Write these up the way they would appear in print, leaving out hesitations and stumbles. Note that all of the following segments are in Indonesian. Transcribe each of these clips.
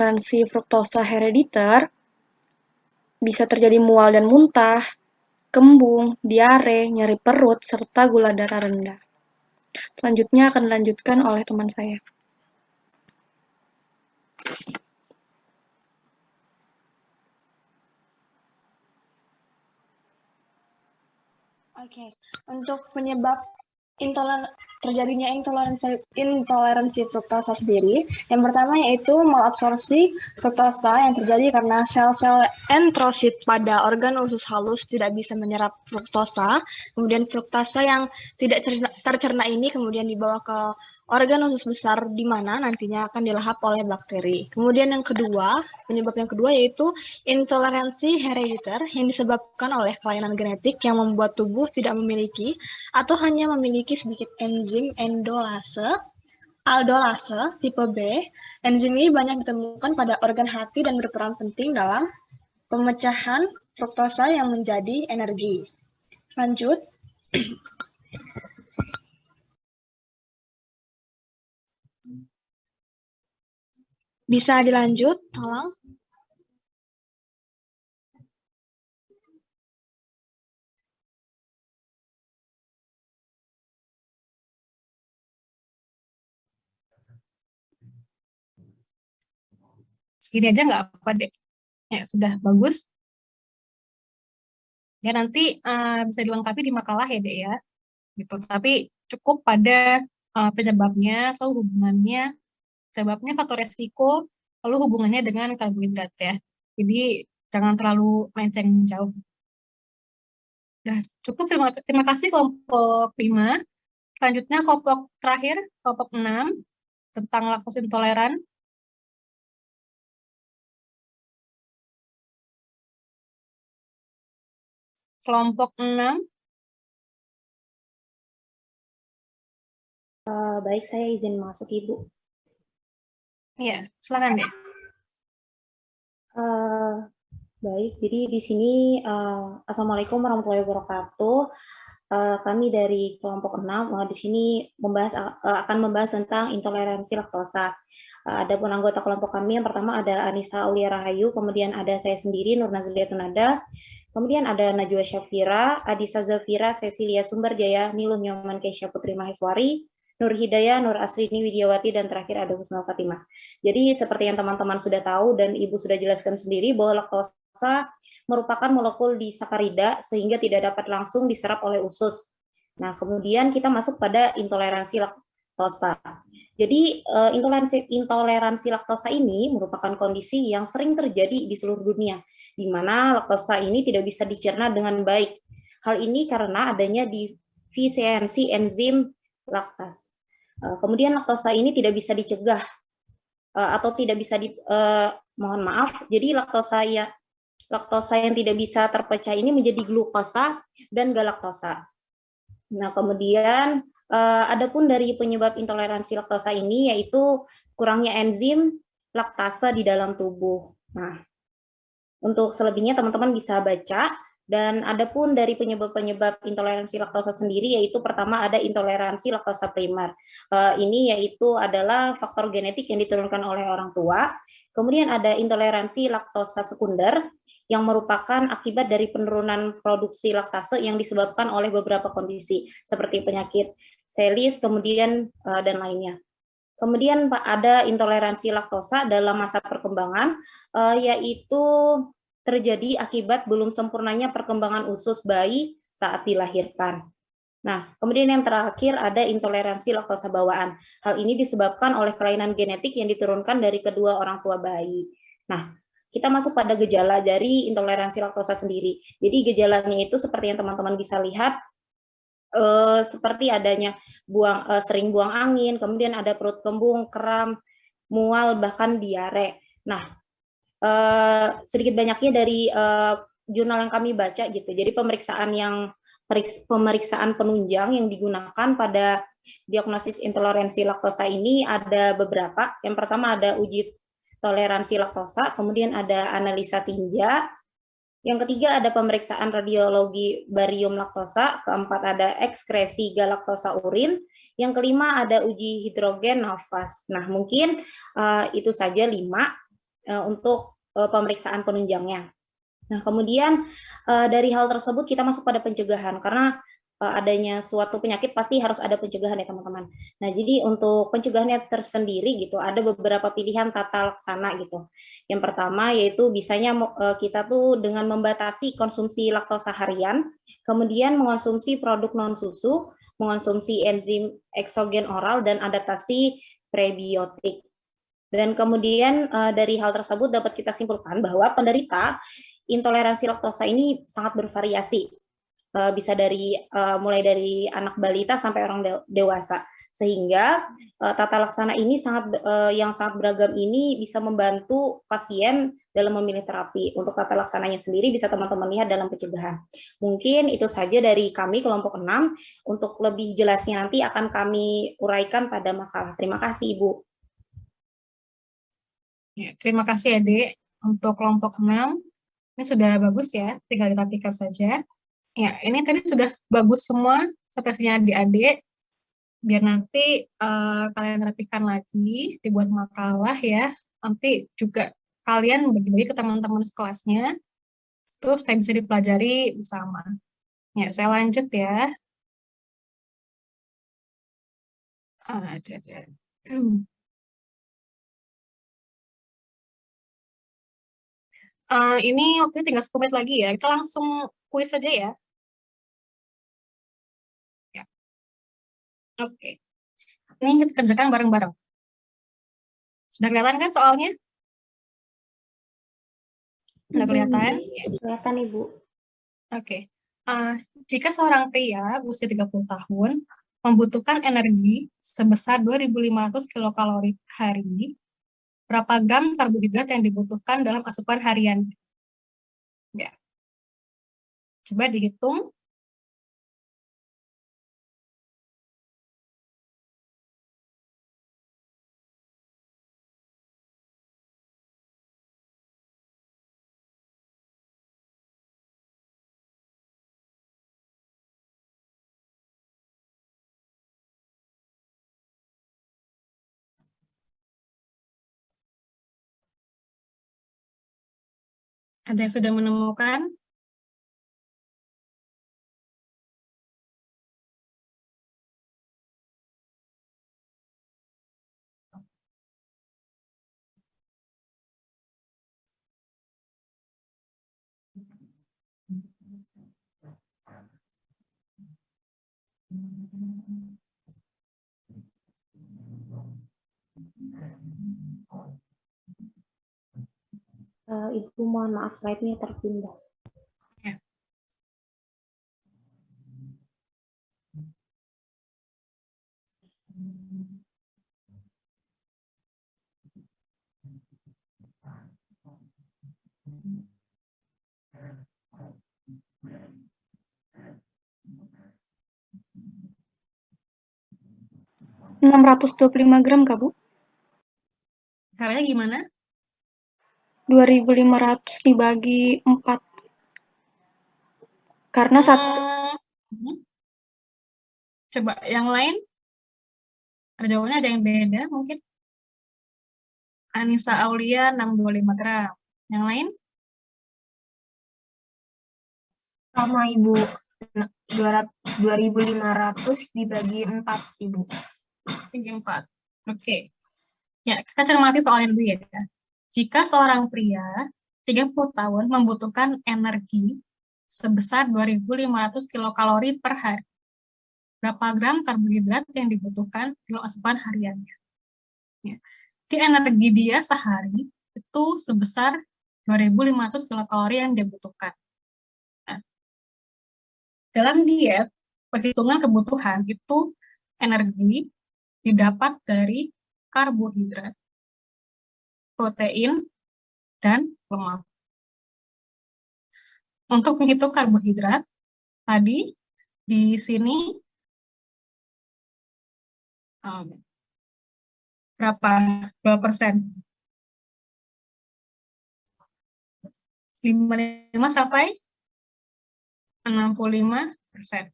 intoleransi fruktosa herediter, bisa terjadi mual dan muntah, kembung, diare, nyeri perut, serta gula darah rendah. Selanjutnya akan dilanjutkan oleh teman saya. Oke, untuk penyebab terjadinya intoleransi fruktosa sendiri, yang pertama yaitu malabsorpsi fruktosa yang terjadi karena sel-sel entrosit pada organ usus halus tidak bisa menyerap fruktosa. Kemudian fruktosa yang tidak tercerna ini kemudian dibawa ke organ usus besar di mana nantinya akan dilahap oleh bakteri. Kemudian yang kedua, penyebab yang kedua yaitu intoleransi herediter yang disebabkan oleh kelainan genetik yang membuat tubuh tidak memiliki atau hanya memiliki sedikit enzim aldolase tipe B. Enzim ini banyak ditemukan pada organ hati dan berperan penting dalam pemecahan fruktosa yang menjadi energi. Lanjut. Bisa dilanjut, tolong. Segini aja nggak apa deh. Ya, sudah bagus. Ya, nanti bisa dilengkapi di makalah ya, Dek ya. Gitu. Tapi cukup pada penyebabnya atau hubungannya, sebabnya faktor resiko, lalu hubungannya dengan karbohidrat ya. Jadi jangan terlalu melenceng jauh. Udah cukup, terima kasih kelompok 5. Selanjutnya kelompok terakhir, kelompok 6, tentang laktos intoleran. Kelompok 6. Baik, saya izin masuk, Ibu. Iya, silakan deh. Baik, jadi di sini Assalamualaikum warahmatullahi wabarakatuh. Kami dari kelompok 6 di sini akan membahas tentang intoleransi laktosa. Adapun anggota kelompok kami yang pertama ada Anissa Aulia Rahayu, kemudian ada saya sendiri Nur Nazlia Tunada, kemudian ada Najwa Syafira, Adisa Zafira, Cecilia Sumberjaya, Nilun Nyoman Keisha Putri Maheswari, Nur Hidayah, Nur Asrini Widiawati, dan terakhir ada Husnul Fatimah. Jadi seperti yang teman-teman sudah tahu dan Ibu sudah jelaskan sendiri bahwa laktosa merupakan molekul disakarida sehingga tidak dapat langsung diserap oleh usus. Nah, kemudian kita masuk pada intoleransi laktosa. Jadi intoleransi laktosa ini merupakan kondisi yang sering terjadi di seluruh dunia, di mana laktosa ini tidak bisa dicerna dengan baik. Hal ini karena adanya defisiensi enzim laktase. Kemudian laktosa ini tidak bisa dicegah atau tidak bisa mohon maaf, jadi laktosa yang tidak bisa terpecah ini menjadi glukosa dan galaktosa. Nah, kemudian adapun dari penyebab intoleransi laktosa ini yaitu kurangnya enzim laktase di dalam tubuh. Nah, untuk selebihnya teman-teman bisa baca. Dan adapun dari penyebab-penyebab intoleransi laktosa sendiri yaitu pertama ada intoleransi laktosa primer. Ini yaitu adalah faktor genetik yang diturunkan oleh orang tua. Kemudian ada intoleransi laktosa sekunder yang merupakan akibat dari penurunan produksi laktase yang disebabkan oleh beberapa kondisi seperti penyakit selis, kemudian dan lainnya. Kemudian ada intoleransi laktosa dalam masa perkembangan, yaitu terjadi akibat belum sempurnanya perkembangan usus bayi saat dilahirkan. Nah, kemudian yang terakhir ada intoleransi laktosa bawaan. Hal ini disebabkan oleh kelainan genetik yang diturunkan dari kedua orang tua bayi. Nah, kita masuk pada gejala dari intoleransi laktosa sendiri. Jadi gejalanya itu seperti yang teman-teman bisa lihat, seperti adanya sering buang angin, kemudian ada perut kembung, kram, mual, bahkan diare. Nah, sedikit banyaknya dari jurnal yang kami baca gitu. Jadi pemeriksaan penunjang yang digunakan pada diagnosis intoleransi laktosa ini ada beberapa. Yang pertama ada uji toleransi laktosa, kemudian ada analisa tinja. Yang ketiga ada pemeriksaan radiologi barium laktosa, keempat ada ekskresi galaktosa urin, yang kelima ada uji hidrogen nafas. Nah, mungkin itu saja 5. untuk pemeriksaan penunjangnya. Nah, kemudian dari hal tersebut kita masuk pada pencegahan, karena adanya suatu penyakit pasti harus ada pencegahan ya teman-teman. Nah, jadi untuk pencegahannya tersendiri gitu, ada beberapa pilihan tata laksana gitu. Yang pertama yaitu bisanya kita tuh dengan membatasi konsumsi laktosa harian, kemudian mengonsumsi produk non susu, mengonsumsi enzim eksogen oral dan adaptasi prebiotik. Dan kemudian dari hal tersebut dapat kita simpulkan bahwa penderita intoleransi laktosa ini sangat bervariasi, bisa dari mulai dari anak balita sampai orang dewasa, sehingga tata laksana ini yang sangat beragam ini bisa membantu pasien dalam memilih terapi. Untuk tata laksananya sendiri bisa teman-teman lihat dalam pencegahan. Mungkin itu saja dari kami kelompok 6. Untuk lebih jelasnya nanti akan kami uraikan pada makalah. Terima kasih Ibu. Ya, terima kasih ya Dek. Untuk kelompok 6 ini sudah bagus ya, tinggal dirapikan saja. Ya, ini tadi sudah bagus semua stratesinya adik-adik. Biar nanti kalian rapikan lagi, dibuat makalah ya. Nanti juga kalian bagi-bagi ke teman-teman sekelasnya, terus bisa dipelajari bersama. Ya, saya lanjut ya. Ini waktunya tinggal 10 menit lagi ya. Kita langsung kuis saja ya. Ya. Oke. Ini kita kerjakan bareng-bareng. Sudah kelihatan kan soalnya? Sudah kelihatan? Ya. Kelihatan Ibu. Oke. Jika seorang pria usia 30 tahun membutuhkan energi sebesar 2.500 kilokalori per hari, berapa gram karbohidrat yang dibutuhkan dalam asupan harian? Ya. Coba dihitung. Ada yang sudah menemukan? Ibu mohon maaf, slide-nya terpindah. Ya. Hmm. 625 gram, Kak, Bu. Caranya gimana? 2.500 dibagi 4. Karena satu. Coba yang lain? Jawabannya ada yang beda mungkin. Anissa Aulia 625 gram. Yang lain? Sama Ibu. 2.500 dibagi 4 Ibu. Bagi 4. Oke. Ya, kita cermati soalnya dulu ya. Jika seorang pria 30 tahun membutuhkan energi sebesar 2.500 kilokalori per hari, berapa gram karbohidrat yang dibutuhkan dalam asupan hariannya? Ya. Di energi dia sehari itu sebesar 2.500 kilokalori yang dibutuhkan. Nah, dalam diet, perhitungan kebutuhan itu energi didapat dari karbohidrat, protein, dan lemak. Untuk menghitung karbohidrat, tadi di sini berapa persen? 55 sampai 65%.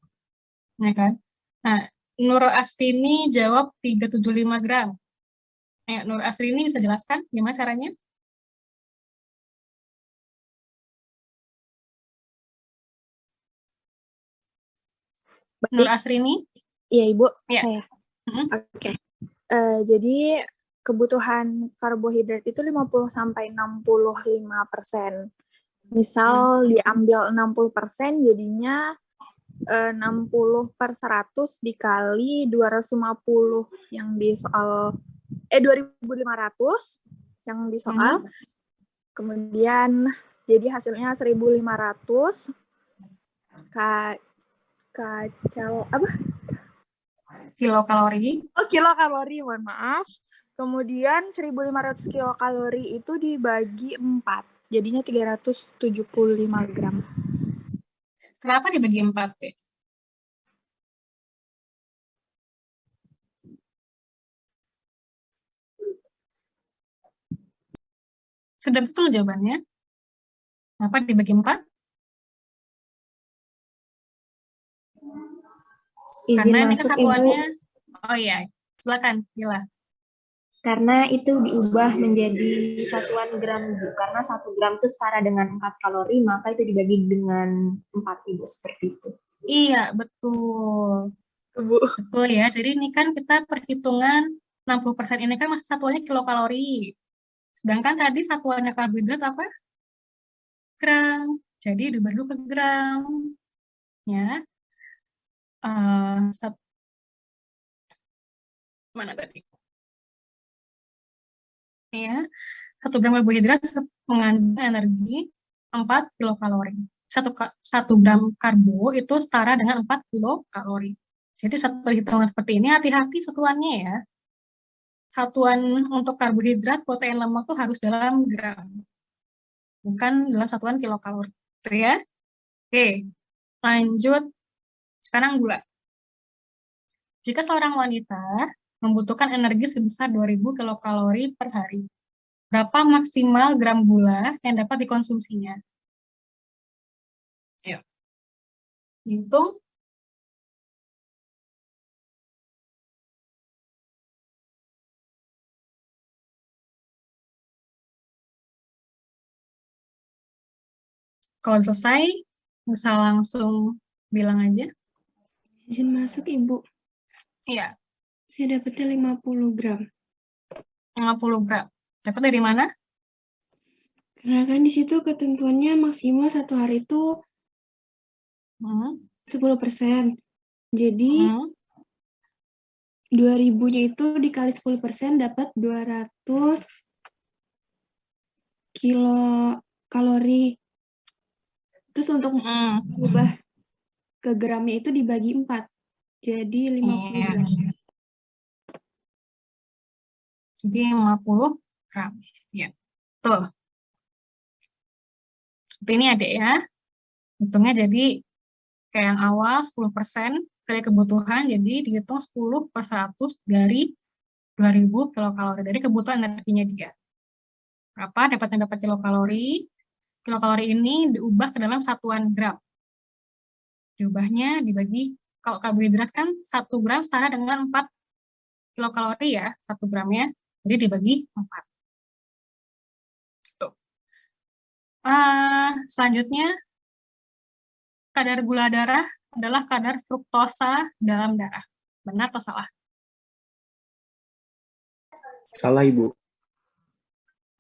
Ya kan? Nah, Nur Astini jawab 375 gram. Nur Astini bisa jelaskan gimana caranya? Nur Baik, Asrini? iya Ibu, Ya. saya. Mm-mm. Oke. Jadi kebutuhan karbohidrat itu 50-65%. Misal diambil 60%, jadinya 60/100 dikali 250 yang di soal 2.500 yang di soal. Kemudian jadi hasilnya 1.500 kacau apa? Kilokalori. Oh, kilokalori, mohon maaf. Kemudian 1.500 kilokalori itu dibagi 4. Jadinya 375 gram. Kenapa dibagi 4 ya? Sudah betul jawabannya. Kenapa dibagi 4? Izin Karena ini masuk, Ibu. kesatuannya. Oh iya, silakan, Gila. Karena itu diubah menjadi satuan gram, Bu. Karena 1 gram itu setara dengan 4 kalori, maka itu dibagi dengan 4, Ibu. Seperti itu. Iya, betul. Bu. Betul ya. Jadi ini kan kita perhitungan 60% ini kan masih satuannya kilokalori. Sedangkan tadi satuannya karbohidrat apa? Gram. Jadi diubah dulu ke gram. Ya. Mana tadi? Ya. 1 gram karbohidrat mengandung energi 4 kilokalori. 1 gram karbo itu setara dengan 4 kilokalori. Jadi satu perhitungan seperti ini hati-hati satuannya ya. Satuan untuk karbohidrat, protein, lemak itu harus dalam gram, bukan dalam satuan kilokalori. Itu ya. Oke, lanjut. Sekarang gula. Jika seorang wanita membutuhkan energi sebesar 2.000 kilokalori per hari, berapa maksimal gram gula yang dapat dikonsumsinya? Yuk. Hitung. Kalau selesai, bisa langsung bilang aja. Izin masuk, Ibu. Iya, Saya dapetnya 50 gram. 50 gram. Dapat dari mana? Karena kan di situ ketentuannya maksimal 1 hari itu 10%. Jadi 2.000-nya itu dikali 10% dapat 200 kilokalori. Terus untuk mengubah ke gramnya itu dibagi 4. Jadi 50 gram. Jadi 50 gram. Ya, betul. Seperti ini Adik ya. Hitungnya jadi kayak yang awal 10% dari kebutuhan, jadi dihitung 10/100 dari 2.000 kilokalori, dari kebutuhan energinya dia. Berapa dapat kilokalori? Kilokalori ini diubah ke dalam satuan gram. Diubahnya dibagi, kalau karbohidrat kan 1 gram setara dengan 4 kilokalori ya, 1 gramnya, jadi dibagi 4. Tuh. Selanjutnya, kadar gula darah adalah kadar fruktosa dalam darah. Benar atau salah? Salah, Ibu.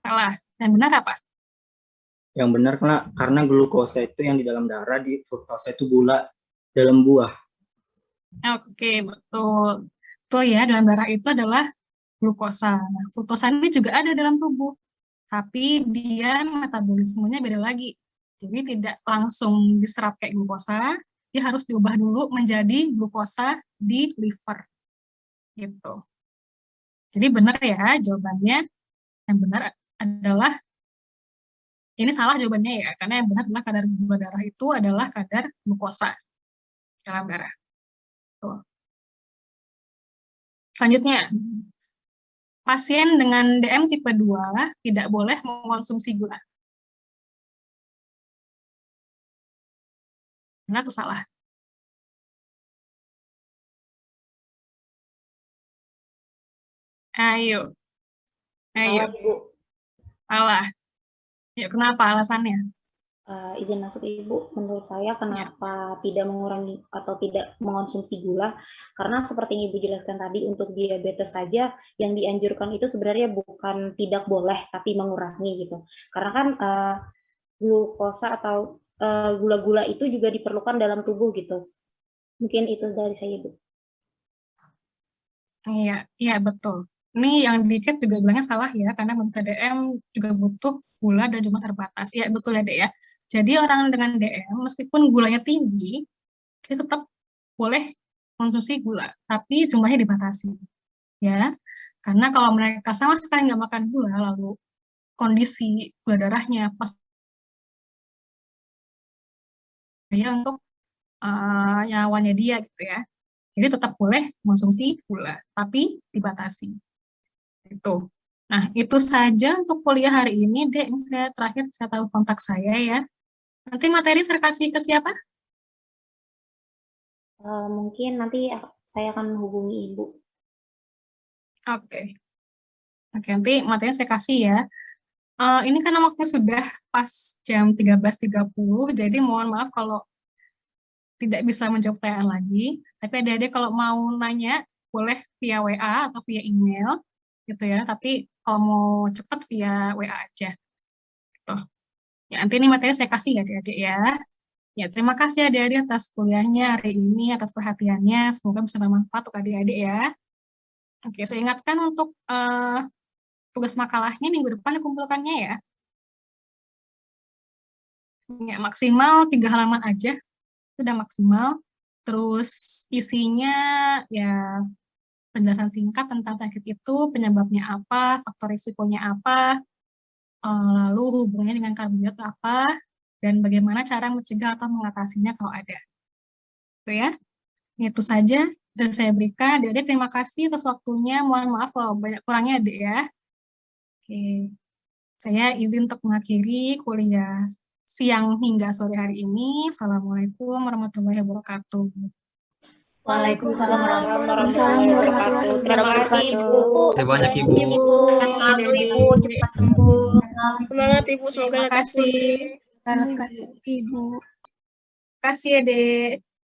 Salah. Dan benar apa? Yang benar karena glukosa itu yang di dalam darah, di fruktosa itu gula dalam buah. Oke, betul. Betul ya, dalam darah itu adalah glukosa. Nah, fruktosa ini juga ada dalam tubuh, tapi dia metabolismenya beda lagi. Jadi tidak langsung diserap kayak glukosa, dia harus diubah dulu menjadi glukosa di liver. Gitu. Jadi benar ya jawabannya. Yang benar adalah, ini salah jawabannya ya, karena yang benar adalah kadar gula darah itu adalah kadar glukosa dalam darah. Tuh. Selanjutnya, pasien dengan DM tipe 2 tidak boleh mengkonsumsi gula. Benar atau salah? Ayo. Salah, Bu. Salah. Ya, kenapa alasannya? izin masuk Ibu, menurut saya kenapa tidak mengurangi atau tidak mengonsumsi gula, karena seperti yang Ibu jelaskan tadi untuk diabetes saja yang dianjurkan itu sebenarnya bukan tidak boleh tapi mengurangi gitu. Karena kan glukosa atau gula-gula itu juga diperlukan dalam tubuh gitu. Mungkin itu dari saya Ibu. Iya, iya betul. Ini yang di chat juga bilangnya salah ya, karena menurut DM juga butuh gula dan jumlah terbatas. Ya betul ya Dek ya. Jadi orang dengan DM meskipun gulanya tinggi, dia tetap boleh konsumsi gula, tapi jumlahnya dibatasi. Ya, karena kalau mereka sama sekali nggak makan gula, lalu kondisi gula darahnya pas ya untuk nyawanya dia gitu ya. Jadi tetap boleh konsumsi gula, tapi dibatasi. Itu. Nah, itu saja untuk kuliah hari ini, Dek. Ini saya terakhir saya tahu kontak saya ya. Nanti materi saya kasih ke siapa? Mungkin nanti saya akan menghubungi Ibu. Oke. Oke, nanti materinya saya kasih ya. Ini karena waktunya sudah pas jam 13.30, jadi mohon maaf kalau tidak bisa menjawab pertanyaan lagi. Tapi adik-adik kalau mau nanya, boleh via WA atau via email, gitu ya. Tapi kalau mau cepat via WA aja. Gitu. Ya, nanti ini materi saya kasih ya adik-adik ya. Ya, terima kasih adik-adik atas kuliahnya hari ini, atas perhatiannya. Semoga bisa bermanfaat untuk adik-adik ya. Oke, saya ingatkan untuk tugas makalahnya minggu depan dikumpulkannya ya. Ya, maksimal 3 halaman aja, sudah maksimal. Terus isinya ya penjelasan singkat tentang penyakit itu, penyebabnya apa, faktor risikonya apa, lalu hubungannya dengan karbohidrat apa, dan bagaimana cara mencegah atau mengatasinya kalau ada. Itu ya. Itu saja yang saya berikan. Adik-adik terima kasih atas waktunya. Mohon maaf kalau banyak kurangnya adik ya. Oke. Saya izin untuk mengakhiri kuliah siang hingga sore hari ini. Assalamualaikum warahmatullahi wabarakatuh. Waalaikumsalam warahmatullahi wabarakatuh. Terima kasih Ibu. Terima banyak Ibu. Selalu Ibu cepat sembuh. Semangat Ibu, semoga Terima lekas kasih. pulih. Terima kasih Ibu. Terima kasih, Dek.